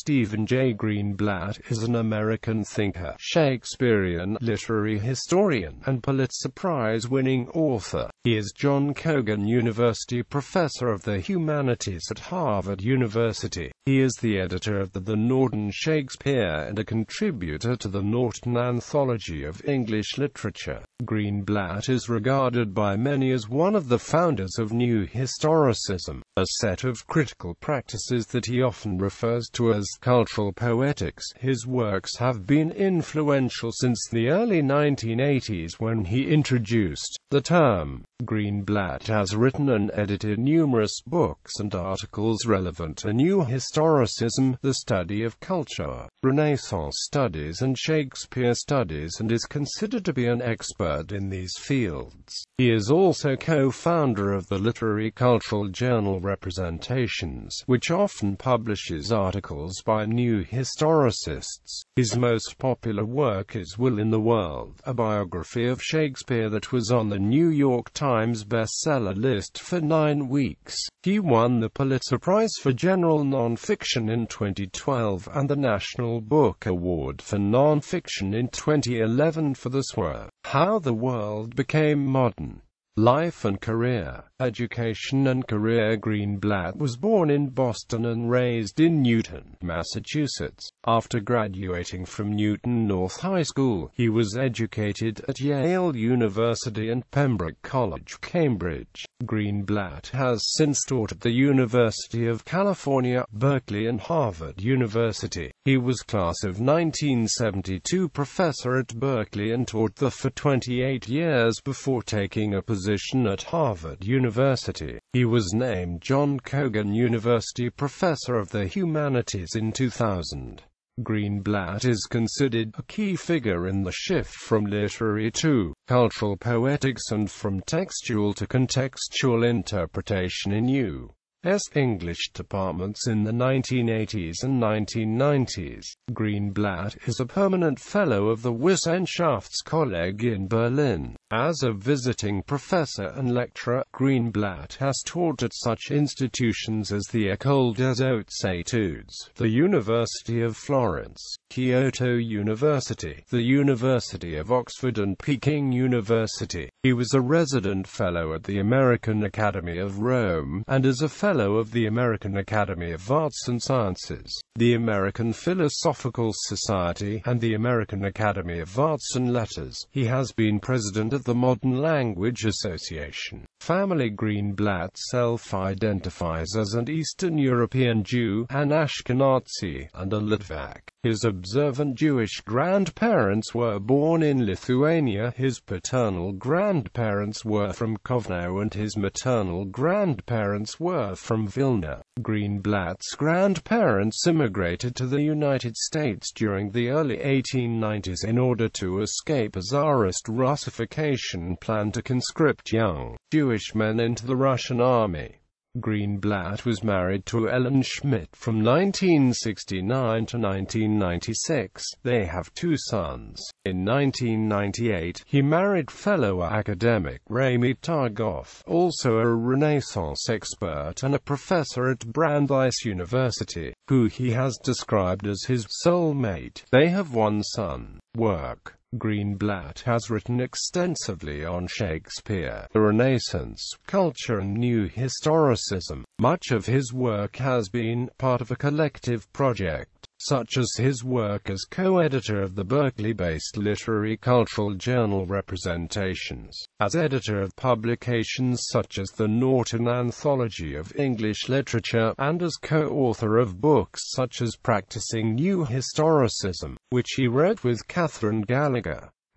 Stephen Jay Greenblatt is an American thinker, Shakespearean literary historian, and Pulitzer Prize-winning author. He is John Cogan University Professor of the Humanities at Harvard University. He is the editor of the Norton Shakespeare and a contributor to the Norton Anthology of English Literature. Greenblatt is regarded by many as one of the founders of New Historicism, a set of critical practices that he often refers to as cultural poetics. His works have been influential since the early 1980s when he introduced the term. Greenblatt has written and edited numerous books and articles relevant to New Historicism, the study of culture, Renaissance studies and Shakespeare studies, and is considered to be an expert in these fields. He is also co-founder of the literary cultural journal Representations, which often publishes articles by new historicists. His most popular work is Will in the World, a biography of Shakespeare that was on the New York Times bestseller list for 9 weeks. He won the Pulitzer Prize for General Nonfiction in 2012 and the National Book Award for Nonfiction in 2011 for this work. How the World Became Modern. Life and Career. Education and Career. Greenblatt was born in Boston and raised in Newton, Massachusetts. After graduating from Newton North High School, he was educated at Yale University and Pembroke College, Cambridge. Greenblatt has since taught at the University of California, Berkeley and Harvard University. He was class of 1972 professor at Berkeley and taught there for 28 years before taking a position at Harvard University. He was named John Cogan University Professor of the Humanities in 2000. Greenblatt is considered a key figure in the shift from literary to cultural poetics and from textual to contextual interpretation in U.S. English departments in the 1980s and 1990s. Greenblatt is a permanent fellow of the Wissenschaftskolleg in Berlin. As a visiting professor and lecturer, Greenblatt has taught at such institutions as the École des Hautes Études, the University of Florence, Kyoto University, the University of Oxford and Peking University. He was a resident fellow at the American Academy of Rome, and is a fellow of the American Academy of Arts and Sciences, the American Philosophical Society, and the American Academy of Arts and Letters. He has been president of the Modern Language Association. Family. Greenblatt self-identifies as an Eastern European Jew, an Ashkenazi, and a Litvak. His observant Jewish grandparents were born in Lithuania. His paternal grandparents were from Kovno and his maternal grandparents were from Vilna. Greenblatt's grandparents immigrated to the United States during the early 1890s in order to escape a Tsarist Russification plan to conscript young Jewish men into the Russian army. Greenblatt was married to Ellen Schmidt from 1969 to 1996. They have 2 sons. In 1998, he married fellow academic Remy Targoff, also a Renaissance expert and a professor at Brandeis University, who he has described as his soulmate. They have 1 son. Work. Greenblatt has written extensively on Shakespeare, the Renaissance, culture and New Historicism. Much of his work has been part of a collective project, such as his work as co-editor of the Berkeley-based literary cultural journal Representations, as editor of publications such as the Norton Anthology of English Literature, and as co-author of books such as Practicing New Historicism, which he wrote with Catherine Gallagher.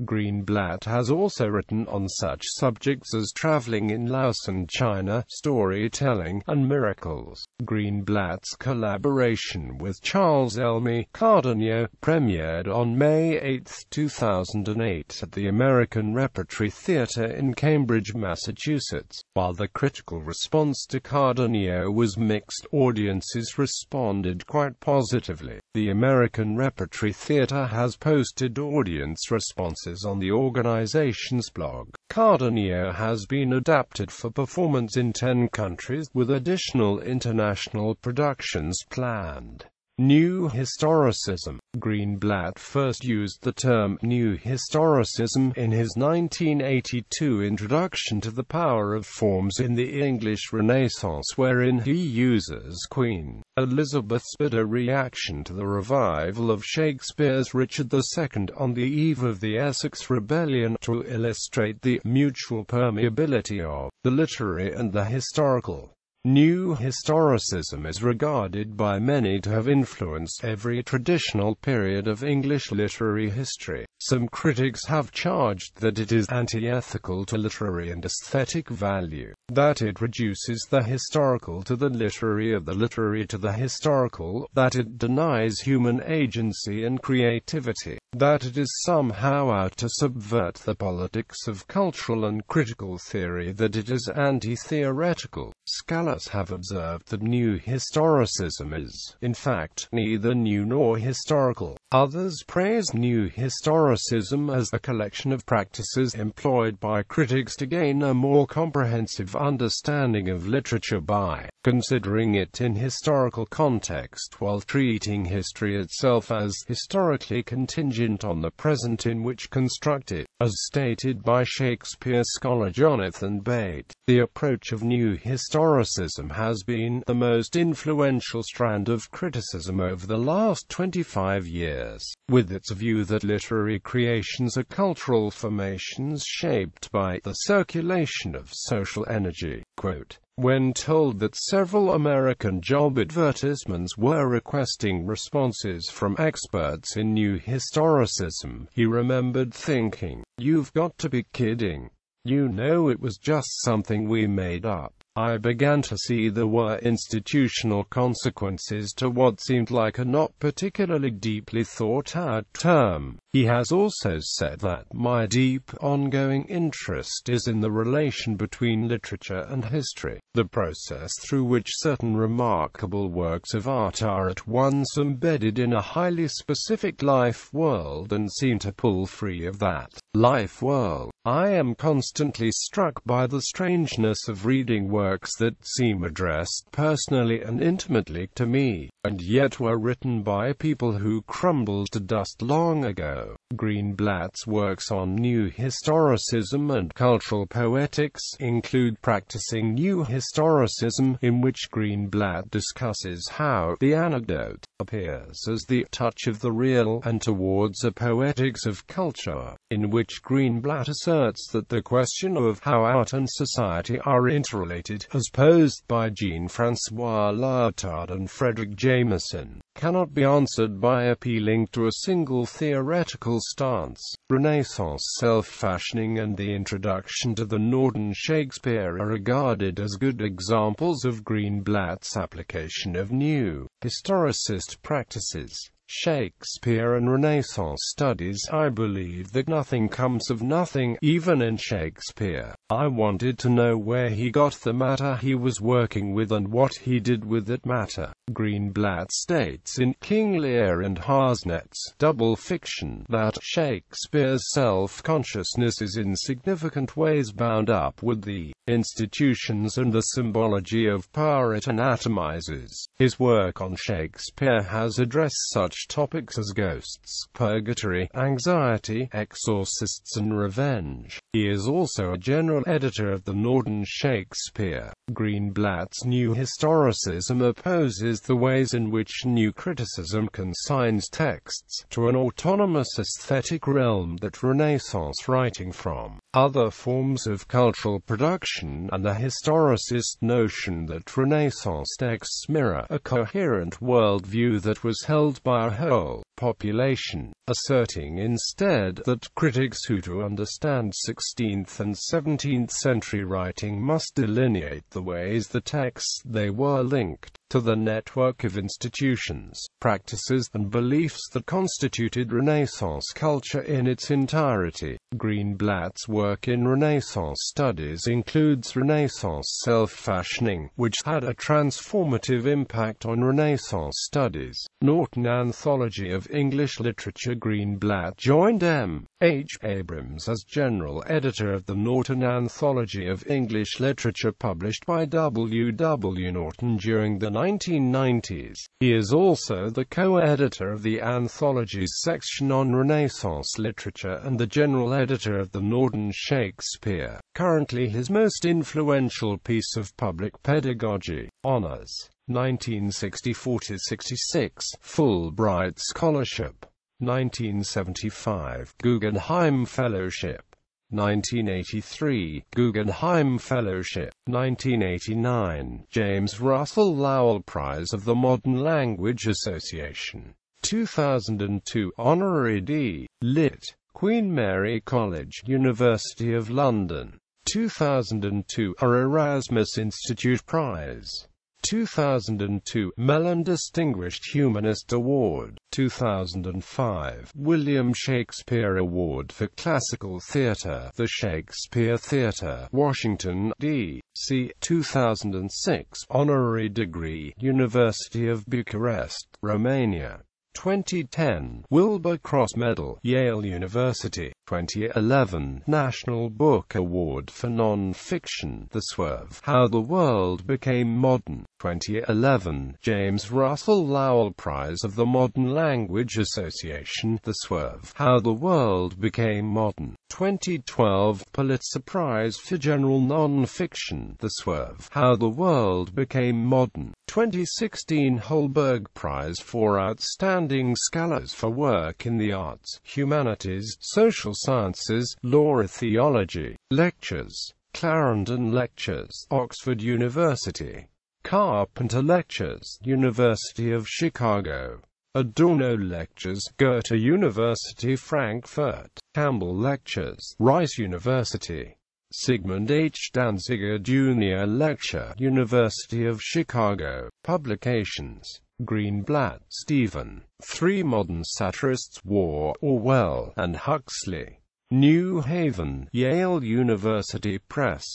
Greenblatt has also written on such subjects as traveling in Laos and China, storytelling, and miracles. Greenblatt's collaboration with Charles Elmy Cardinio premiered on May 8, 2008 at the American Repertory Theatre in Cambridge, Massachusetts. While the critical response to Cardinio was mixed, audiences responded quite positively. The American Repertory Theatre has posted audience responses on the organization's blog. Cardinio has been adapted for performance in 10 countries, with additional international productions planned. New Historicism. Greenblatt first used the term New Historicism in his 1982 Introduction to the Power of Forms in the English Renaissance, wherein he uses Queen Elizabeth's bitter reaction to the revival of Shakespeare's Richard II on the eve of the Essex Rebellion to illustrate the mutual permeability of the literary and the historical. New Historicism is regarded by many to have influenced every traditional period of English literary history. Some critics have charged that it is anti-ethical to literary and aesthetic value, that it reduces the historical to the literary or the literary to the historical, that it denies human agency and creativity, that it is somehow out to subvert the politics of cultural and critical theory, that it is anti-theoretical. Scholars have observed that New Historicism is, in fact, neither new nor historical. Others praise New Historicism as a collection of practices employed by critics to gain a more comprehensive understanding of literature by considering it in historical context while treating history itself as historically contingent on the present in which construct it, as stated by Shakespeare scholar Jonathan Bate. The approach of New Historicism has been the most influential strand of criticism over the last 25 years, with its view that literary creations are cultural formations shaped by the circulation of social energy. Quote, when told that several American job advertisements were requesting responses from experts in New Historicism, he remembered thinking, "You've got to be kidding. You know it was just something we made up." I began to see there were institutional consequences to what seemed like a not particularly deeply thought-out term. He has also said that my deep, ongoing interest is in the relation between literature and history, the process through which certain remarkable works of art are at once embedded in a highly specific life world and seem to pull free of that life world. I am constantly struck by the strangeness of reading works that seem addressed personally and intimately to me, and yet were written by people who crumbled to dust long ago. Greenblatt's works on New Historicism and cultural poetics include Practicing New Historicism, in which Greenblatt discusses how the anecdote appears as the touch of the real, and Towards a Poetics of Culture, in which Greenblatt asserts that the question of how art and society are interrelated, as posed by Jean-François Lyotard and Frederick Jameson, cannot be answered by appealing to a single theoretical stance. Renaissance self-fashioning and the introduction to the Norton Shakespeare are regarded as good examples of Greenblatt's application of new historicist practices. Shakespeare and Renaissance studies. I believe that nothing comes of nothing, even in Shakespeare. I wanted to know where he got the matter he was working with and what he did with that matter. Greenblatt states in King Lear and Harsnet's Double Fiction that Shakespeare's self-consciousness is in significant ways bound up with the institutions and the symbology of power it anatomizes. His work on Shakespeare has addressed such topics as ghosts, purgatory, anxiety, exorcists and revenge. He is also a general editor of the Norton Shakespeare. Greenblatt's New Historicism opposes the ways in which new criticism consigns texts to an autonomous aesthetic realm that Renaissance writing from other forms of cultural production, and the historicist notion that Renaissance texts mirror a coherent worldview that was held by a whole population, asserting instead that critics who to understand 16th and 17th century writing must delineate the ways the texts they were linked to the network of institutions, practices, and beliefs that constituted Renaissance culture in its entirety. Greenblatt's work in Renaissance studies includes Renaissance self-fashioning, which had a transformative impact on Renaissance studies, Norton Anthology of English Literature. Greenblatt joined M. H. Abrams as general editor of the Norton Anthology of English Literature published by W. W. Norton during the 1990s. He is also the co-editor of the Anthology's section on Renaissance literature and the general editor of the Norton Shakespeare. Currently his most influential piece of public pedagogy, Honors, 1964–66, Fulbright Scholarship, 1975, Guggenheim Fellowship, 1983, Guggenheim Fellowship, 1989, James Russell Lowell Prize of the Modern Language Association, 2002, Honorary D. Lit. Queen Mary College, University of London, 2002, Erasmus Institute Prize, 2002, Mellon Distinguished Humanist Award, 2005, William Shakespeare Award for Classical Theatre, The Shakespeare Theatre, Washington, D.C., 2006, Honorary Degree, University of Bucharest, Romania, 2010, Wilbur Cross Medal, Yale University, 2011, National Book Award for Non-Fiction, The Swerve, How the World Became Modern, 2011, James Russell Lowell Prize of the Modern Language Association, The Swerve, How the World Became Modern, 2012, Pulitzer Prize for General Non-Fiction, The Swerve, How the World Became Modern, 2016, Holberg Prize for Outstanding Scholars for Work in the Arts, Humanities, Social Sciences, Law or Theology, Lectures, Clarendon Lectures, Oxford University, Carpenter Lectures, University of Chicago, Adorno Lectures, Goethe University Frankfurt, Campbell Lectures, Rice University, Sigmund H. Danziger Jr. Lecture, University of Chicago, Publications, Greenblatt, Stephen, Three Modern Satirists, War, Orwell, and Huxley, New Haven, Yale University Press,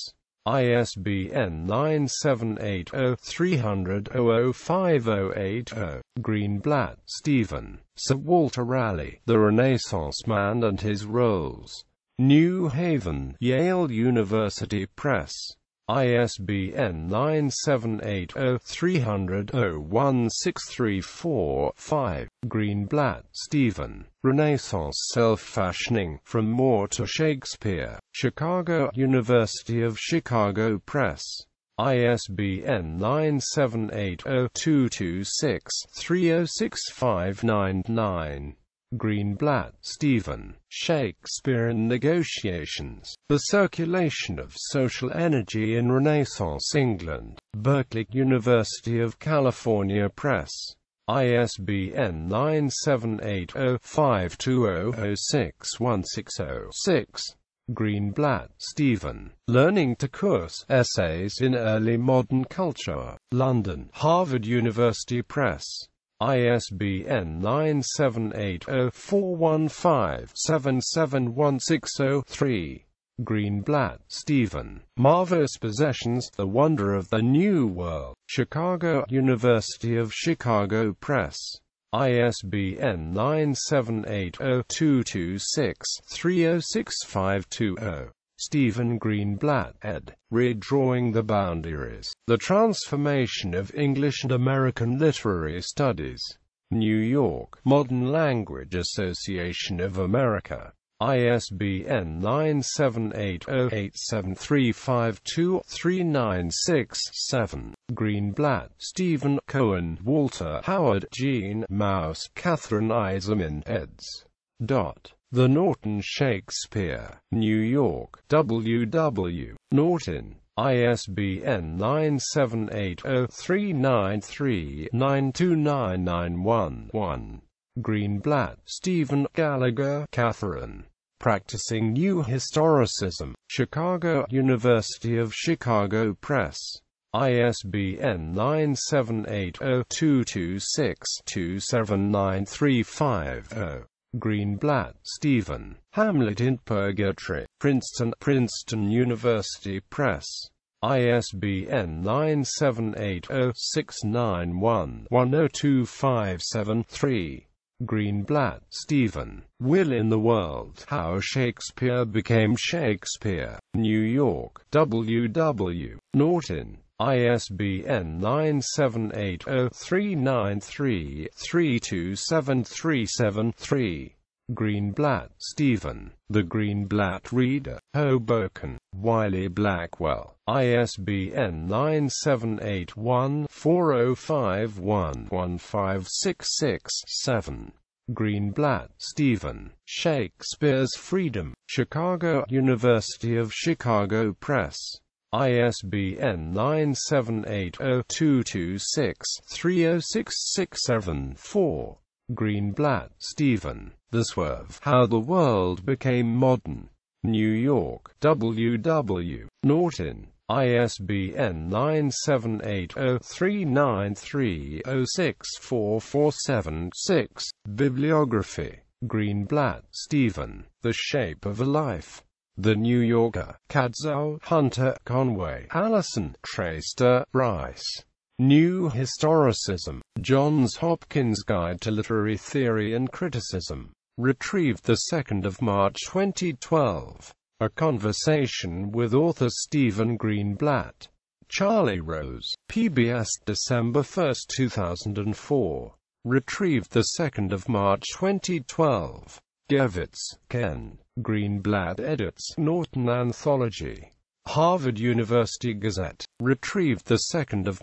ISBN 978-0300-005080, Greenblatt, Stephen, Sir Walter Raleigh, The Renaissance Man and His Roles, New Haven, Yale University Press, ISBN 978-0300-01634-5, Greenblatt, Stephen, Renaissance Self-Fashioning, From Moore to Shakespeare, Chicago, University of Chicago Press, ISBN 978-0226-306599. Greenblatt, Stephen, Shakespearean Negotiations, The Circulation of Social Energy in Renaissance England, Berkeley, University of California Press, ISBN 978-0520-06160-6. Greenblatt, Stephen, Learning to Curse, Essays in Early Modern Culture, London, Harvard University Press, ISBN 978-0415-77160-3. Greenblatt, Stephen, Marvelous Possessions, The Wonder of the New World, Chicago, University of Chicago Press, ISBN 978-0226-306520. Stephen Greenblatt, ed., Redrawing the Boundaries, The Transformation of English and American Literary Studies, New York, Modern Language Association of America, ISBN 978-087352-396-7. Greenblatt, Stephen, Cohen, Walter, Howard, Jean, Mouse, Catherine Eiserman, eds. The Norton Shakespeare, New York, W. W. Norton, ISBN 978-0393-929911-1. Greenblatt, Stephen, Gallagher, Catherine, Practicing New Historicism, Chicago, University of Chicago Press, ISBN 978-0226-279350. Greenblatt, Stephen, Hamlet in Purgatory, Princeton University Press, ISBN 978-0691-10257-3. Greenblatt, Stephen. Will in the World: How Shakespeare Became Shakespeare. New York: W.W. Norton. ISBN 978-0393-32737-3. Greenblatt, Stephen. The Greenblatt Reader. Hoboken. Wiley Blackwell. ISBN 978-1405115667. Greenblatt, Stephen. Shakespeare's Freedom. Chicago, University of Chicago Press. ISBN 978-0226-30667-4. Greenblatt, Stephen. The Swerve: How the World Became Modern. New York: W.W. Norton. ISBN 978-0393-06447-6. Bibliography. Greenblatt, Stephen. The Shape of a Life. The New Yorker. Cadzow, Hunter, Conway, Allison, Traister, Rice. New Historicism. Johns Hopkins Guide to Literary Theory and Criticism. Retrieved 2 March 2012. A conversation with author Stephen Greenblatt. Charlie Rose. PBS December 1, 2004. Retrieved 2 March 2012. Gevitz, Ken. Greenblatt edits. Norton Anthology. Harvard University Gazette. Retrieved 2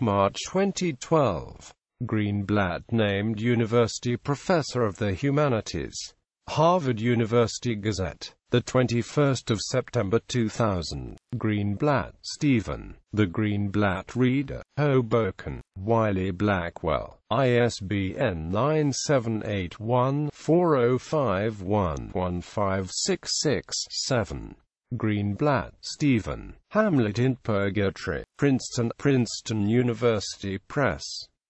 March 2012. Greenblatt named University Professor of the Humanities. Harvard University Gazette. 21 September 2000. Greenblatt, Stephen. The Greenblatt Reader. Hoboken. Wiley Blackwell. ISBN 978-1405115667. Greenblatt, Stephen. Hamlet in Purgatory. Princeton University Press.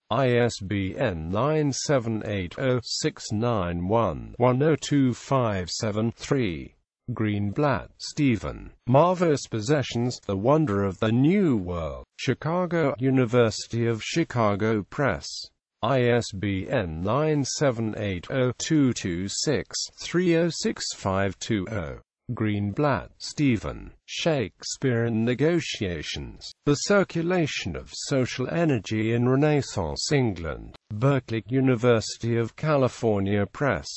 ISBN 978-0691-10257-3. Greenblatt, Stephen. Marvelous Possessions: The Wonder of the New World. Chicago, University of Chicago Press. ISBN 978-0226-306520. Greenblatt, Stephen. Shakespearean Negotiations. The Circulation of Social Energy in Renaissance England. Berkeley, University of California Press.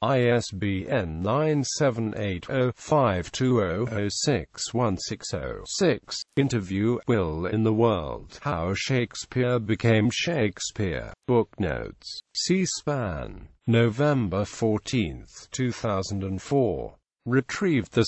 ISBN 978-0520061606. Interview. Will in the World: How Shakespeare Became Shakespeare. Booknotes. C-SPAN. November 14, 2004. Retrieved 2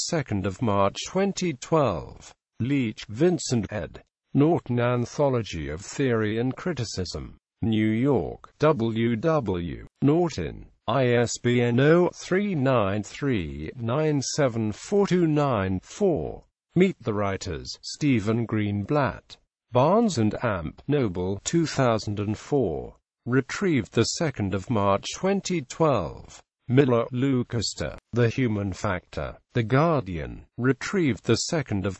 March 2012. Leach, Vincent ed. Norton Anthology of Theory and Criticism. New York: W.W. Norton. ISBN 0393974294. Meet the Writers. Stephen Greenblatt. Barnes and Amp. Noble, 2004. Retrieved 2 March 2012. Miller, Lucasta. The Human Factor. The Guardian. Retrieved 2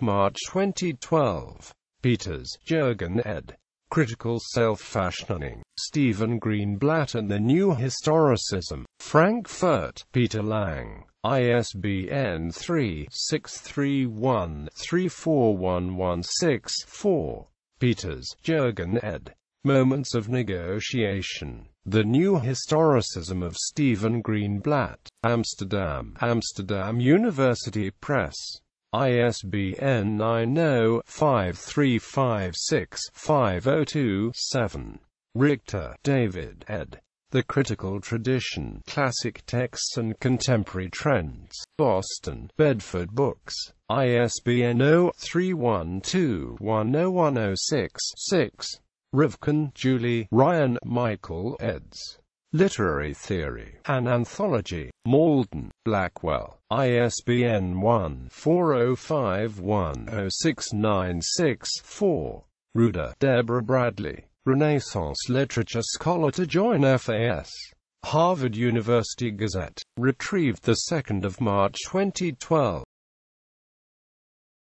March 2012. Peters, Jürgen ed. Critical Self-Fashioning. Stephen Greenblatt and the New Historicism. Frankfurt, Peter Lang. ISBN 3-631-34116-4. Peters, Jürgen ed. Moments of Negotiation. The New Historicism of Stephen Greenblatt. Amsterdam, Amsterdam University Press. ISBN 90-5356-502-7. Richter, David ed. The Critical Tradition. Classic Texts and Contemporary Trends. Boston, Bedford Books. ISBN 0-312-101066-6. Rivkin, Julie. Ryan, Michael eds. Literary Theory. An Anthology. Malden, Blackwell. ISBN 1-4051-06964. Ruder, Deborah Bradley. Renaissance Literature Scholar to Join FAS. Harvard University Gazette. Retrieved 2 March 2012.